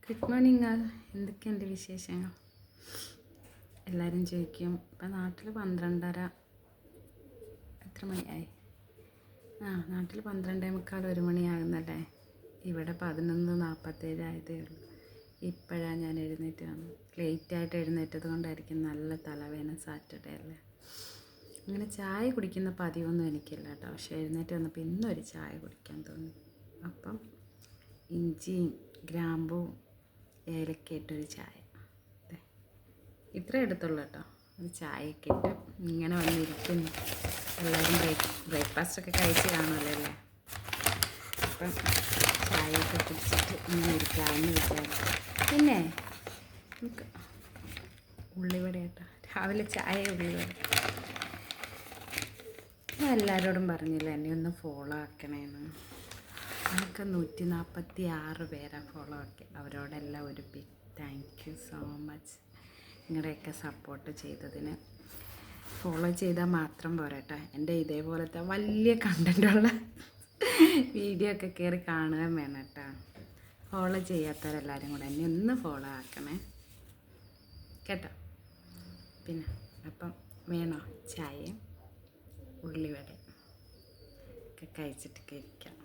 Good morning ആൾ. എന്തൊക്കെയുണ്ട് വിശേഷങ്ങൾ? എല്ലാവരും ചോദിക്കും ഇപ്പം നാട്ടിൽ 12:30 എത്ര മണിയായി? നാട്ടിൽ 12:45 1 മണിയാകുന്നല്ലേ. ഇവിടെ 11:47 ആയതേ ഉള്ളൂ. ഇപ്പോഴാണ് ഞാൻ എഴുന്നേറ്റ് വന്നത്. ലേറ്റായിട്ട് എഴുന്നേറ്റത് കൊണ്ടായിരിക്കും നല്ല തലവേദന. സാറ്റർഡേ അല്ലേ. അങ്ങനെ ചായ കുടിക്കുന്ന പതിവൊന്നും എനിക്കില്ല കേട്ടോ. പക്ഷേ എഴുന്നേറ്റ് വന്നപ്പോൾ ഇന്നൊരു ചായ കുടിക്കാൻ തോന്നി. അപ്പം ഇഞ്ചിയും ഗ്രാമ്പും ഏലക്ക ഇട്ടൊരു ചായ. ഇത്ര എടുത്തുള്ളൂ കേട്ടോ. ഒരു ചായയൊക്കെ ഇട്ട് ഇങ്ങനെ വന്നിരിക്കുന്നു. എല്ലാവരും ബ്രേക്ക്ഫാസ്റ്റൊക്കെ കഴിച്ച് കാണുമല്ലോ അല്ലേ. അപ്പം ചായയൊക്കെ കുടിച്ചിട്ട് ഇങ്ങനെ ഇരിക്കാമെന്ന് വിചാരിച്ചു. പിന്നെ നമുക്ക് ഉള്ളിവട കേട്ടോ. രാവിലെ ചായ ഉള്ളിവട. ഞാൻ എല്ലാവരോടും പറഞ്ഞില്ല എന്നെ ഒന്ന് ഫോളോ ആക്കണേന്ന്. നമുക്ക് 146 പേരാണ് ഫോളോ ആക്കി. അവരോടെല്ലാം ഒരു big thank you so much. നിങ്ങളുടെയൊക്കെ സപ്പോർട്ട് ചെയ്തതിന്. ഫോളോ ചെയ്താൽ മാത്രം പോരാട്ടോ. എൻ്റെ ഇതേപോലത്തെ വലിയ കണ്ടൻറ്റുള്ള വീഡിയോ ഒക്കെ കയറി കാണുകയും വേണം കേട്ടോ. ഫോളോ ചെയ്യാത്തവരെല്ലാവരും കൂടെ എന്നെ ഒന്ന് ഫോളോ ആക്കണേ കേട്ടോ. പിന്നെ അപ്പം വേണോ ചായയും ഉള്ളിവടയും ഒക്കെ കഴിച്ചിട്ടൊക്കെ ഇരിക്കാം.